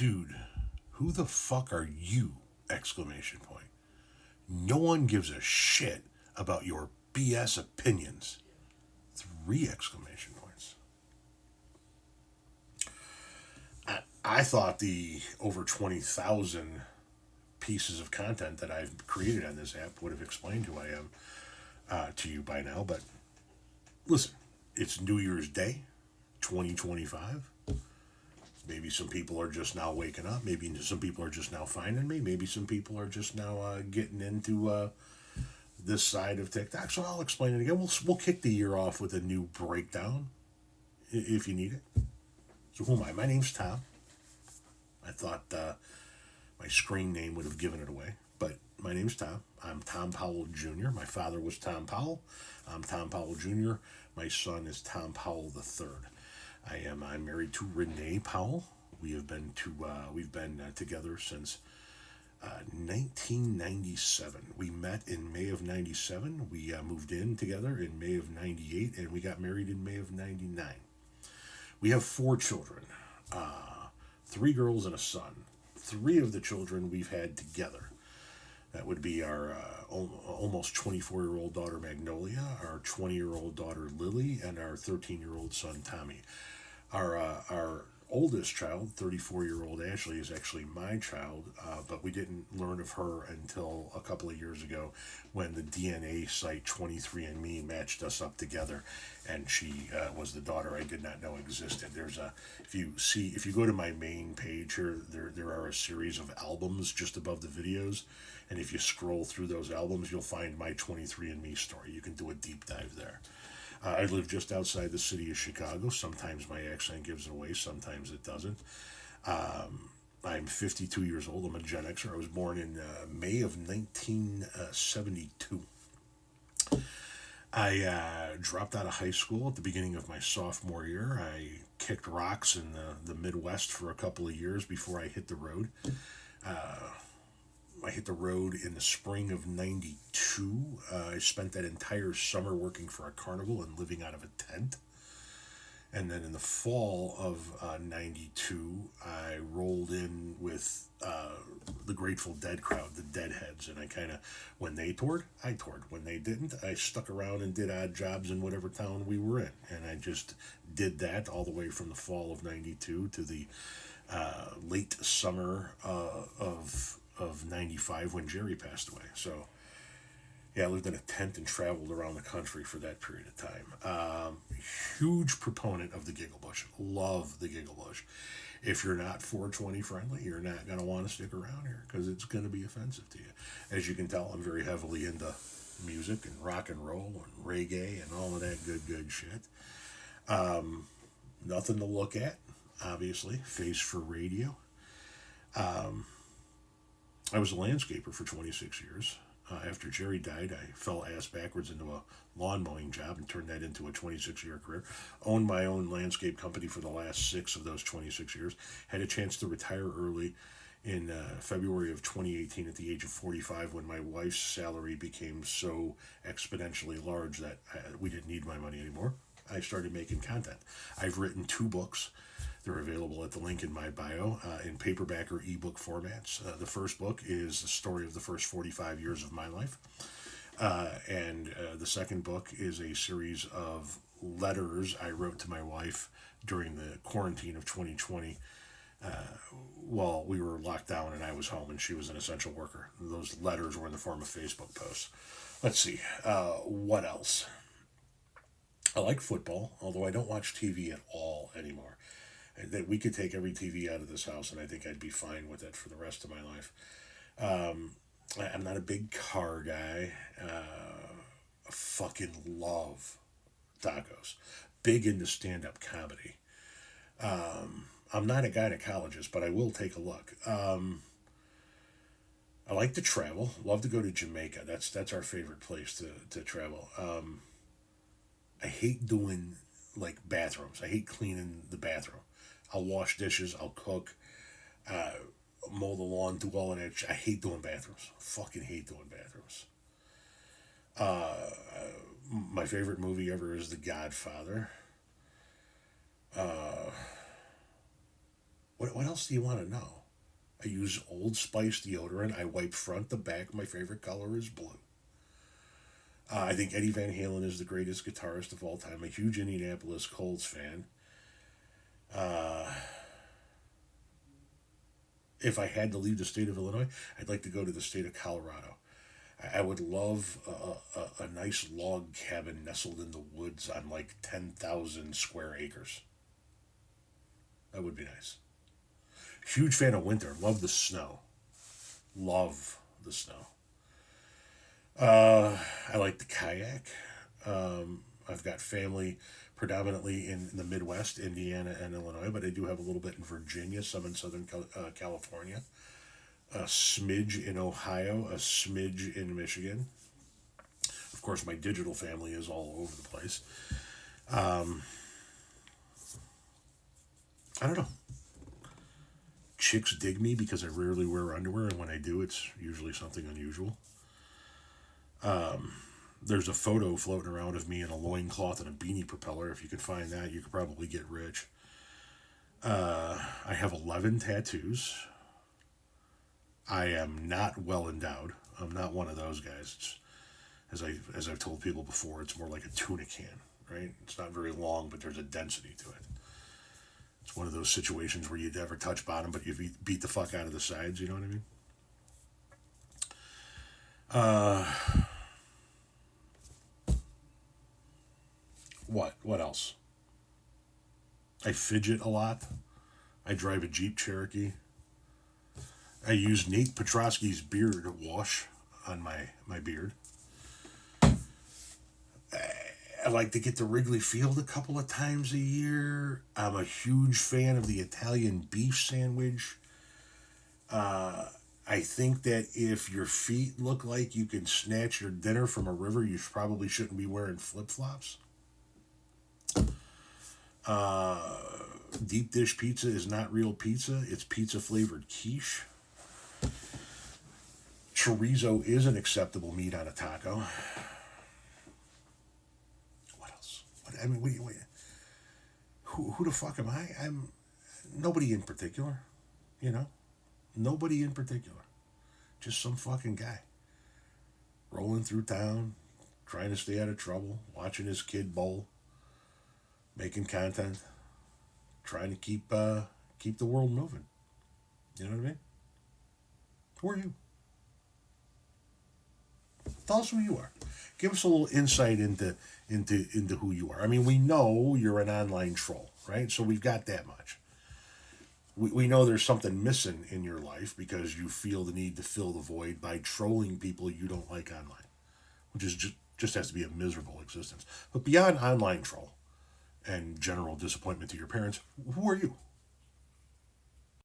dude, who the fuck are you? Exclamation point. No one gives a shit about your BS opinions. 3 exclamation points. I thought the over 20,000 pieces of content that I've created on this app would have explained who I am to you by now, but listen, it's New Year's Day, 2025. Maybe some people are just now waking up. Maybe some people are just now finding me. Maybe some people are just now getting into this side of TikTok. So I'll explain it again. We'll kick the year off with a new breakdown if you need it. So who am I? My name's Tom. I thought my screen name would have given it away, but my name's Tom. I'm Tom Powell Jr. My father was Tom Powell. I'm Tom Powell Jr. My son is Tom Powell III. I'm married to Renee Powell. We've been together since 1997. We met in May of 97. We moved in together in May of 98, and we got married in May of 99. We have 4 children, 3 girls and a son. 3 of the children we've had together. That would be our almost 24-year-old daughter Magnolia, our 20-year-old daughter Lily, and our 13-year-old son Tommy. Our oldest child, 34-year-old Ashley, is actually my child, but we didn't learn of her until a couple of years ago when the DNA site 23andMe matched us up together, and she was the daughter I did not know existed. If you go to my main page here, there are a series of albums just above the videos, and if you scroll through those albums, you'll find my 23andMe story. You can do a deep dive there. I live just outside the city of Chicago. Sometimes my accent gives it away, sometimes it doesn't. I'm 52 years old. I'm a Gen Xer. I was born in May of 1972. I dropped out of high school at the beginning of my sophomore year. I kicked rocks in the Midwest for a couple of years before I hit the road. I hit the road in the spring of 92. I spent that entire summer working for a carnival and living out of a tent. And then in the fall of 92, I rolled in with the Grateful Dead crowd, the Deadheads. And when they toured, I toured. When they didn't, I stuck around and did odd jobs in whatever town we were in. And I just did that all the way from the fall of 92 to the late summer of 95 when Jerry passed away. So yeah, I lived in a tent and traveled around the country for that period of time. Huge proponent of the Giggle Bush. Love the Giggle Bush. If you're not 420 friendly, you're not going to want to stick around here because it's going to be offensive to you. As you can tell, I'm very heavily into music and rock and roll and reggae and all of that good shit. Nothing to look at, obviously. Face for radio. I was a landscaper for 26 years. After Jerry died, I fell ass backwards into a lawn mowing job and turned that into a 26-year career. Owned my own landscape company for the last 6 of those 26 years. Had a chance to retire early in February of 2018 at the age of 45 when my wife's salary became so exponentially large that we didn't need my money anymore. I started making content. I've written 2 books. They're available at the link in my bio in paperback or ebook formats. The first book is the story of the first 45 years of my life. And the second book is a series of letters I wrote to my wife during the quarantine of 2020 while we were locked down and I was home and she was an essential worker. Those letters were in the form of Facebook posts. Let's see. What else? I like football, although I don't watch TV at all anymore. That we could take every TV out of this house and I think I'd be fine with it for the rest of my life. I'm not a big car guy. I fucking love tacos. Big into stand-up comedy. I'm not a gynecologist, but I will take a look. I like to travel. Love to go to Jamaica. That's our favorite place to travel. I hate doing like bathrooms. I hate cleaning the bathroom. I'll wash dishes. I'll cook. Mow the lawn. Do all of that. I hate doing bathrooms. Fucking hate doing bathrooms. My favorite movie ever is The Godfather. What else do you want to know? I use Old Spice deodorant. I wipe front to back. My favorite color is blue. I think Eddie Van Halen is the greatest guitarist of all time. I'm a huge Indianapolis Colts fan. If I had to leave the state of Illinois, I'd like to go to the state of Colorado. I would love a nice log cabin nestled in the woods on like 10,000 square acres. That would be nice. Huge fan of winter. Love the snow. Love the snow. I like the kayak. I've got family predominantly in the Midwest, Indiana and Illinois, but I do have a little bit in Virginia, some in Southern California, a smidge in Ohio, a smidge in Michigan. Of course, my digital family is all over the place. I don't know. Chicks dig me because I rarely wear underwear, and when I do, it's usually something unusual. There's a photo floating around of me in a loincloth and a beanie propeller. If you could find that, you could probably get rich. I have 11 tattoos. I am not well endowed. I'm not one of those guys. It's, as I've told people before, it's more like a tuna can, right? It's not very long, but there's a density to it. It's one of those situations where you'd never touch bottom, but you beat the fuck out of the sides. You know what I mean? What else? I fidget a lot. I drive a Jeep Cherokee. I use Nate Petrosky's beard wash on my beard. I like to get to Wrigley Field a couple of times a year. I'm a huge fan of the Italian beef sandwich. I think that if your feet look like you can snatch your dinner from a river, you probably shouldn't be wearing flip-flops. Deep dish pizza is not real pizza. It's pizza flavored quiche. Chorizo is an acceptable meat on a taco. What else? Who the fuck am I? I'm nobody in particular, you know? Nobody in particular. Just some fucking guy. Rolling through town, trying to stay out of trouble, watching his kid bowl, making content, trying to keep the world moving. You know what I mean? Who are you? Tell us who you are. Give us a little insight into who you are. I mean, we know you're an online troll, right? So we've got that much. We know there's something missing in your life because you feel the need to fill the void by trolling people you don't like online, which is just has to be a miserable existence. But beyond online troll and general disappointment to your parents, who are you?